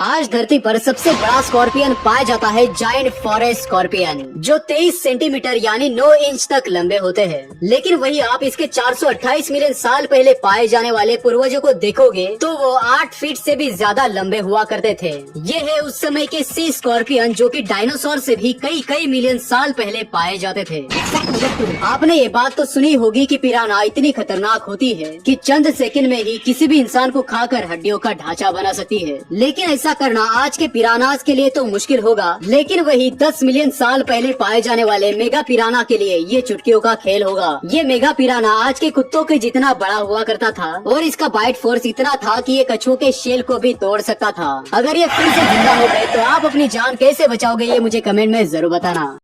आज धरती पर सबसे बड़ा स्कॉर्पियन पाया जाता है जायंट फॉरेस्ट स्कॉर्पियन, जो 23 सेंटीमीटर यानी 9 इंच तक लंबे होते हैं। लेकिन वही आप इसके 428 मिलियन साल पहले पाए जाने वाले पूर्वजों को देखोगे तो वो 8 फीट से भी ज्यादा लंबे हुआ करते थे। ये है उस समय के सी स्कॉर्पियन, जो कि डायनासोर से भी कई कई मिलियन साल पहले पाए जाते थे। आपने ये बात तो सुनी होगी कि पिराना इतनी खतरनाक होती है कि चंद सेकंड में ही किसी भी इंसान को खाकर हड्डियों का ढांचा बना सकती है। लेकिन ऐसा करना आज के पिरानास के लिए तो मुश्किल होगा, लेकिन वही 10 मिलियन साल पहले पाए जाने वाले मेगा पिराना के लिए ये चुटकियों का खेल होगा। ये मेगा पिराना आज के कुत्तों के जितना बड़ा हुआ करता था और इसका बाइट फोर्स इतना था कि ये कछुओं के शेल को भी तोड़ सकता था। अगर ये फिर से जिंदा हो गए तो आप अपनी जान कैसे बचाओगे, ये मुझे कमेंट में जरूर बताना।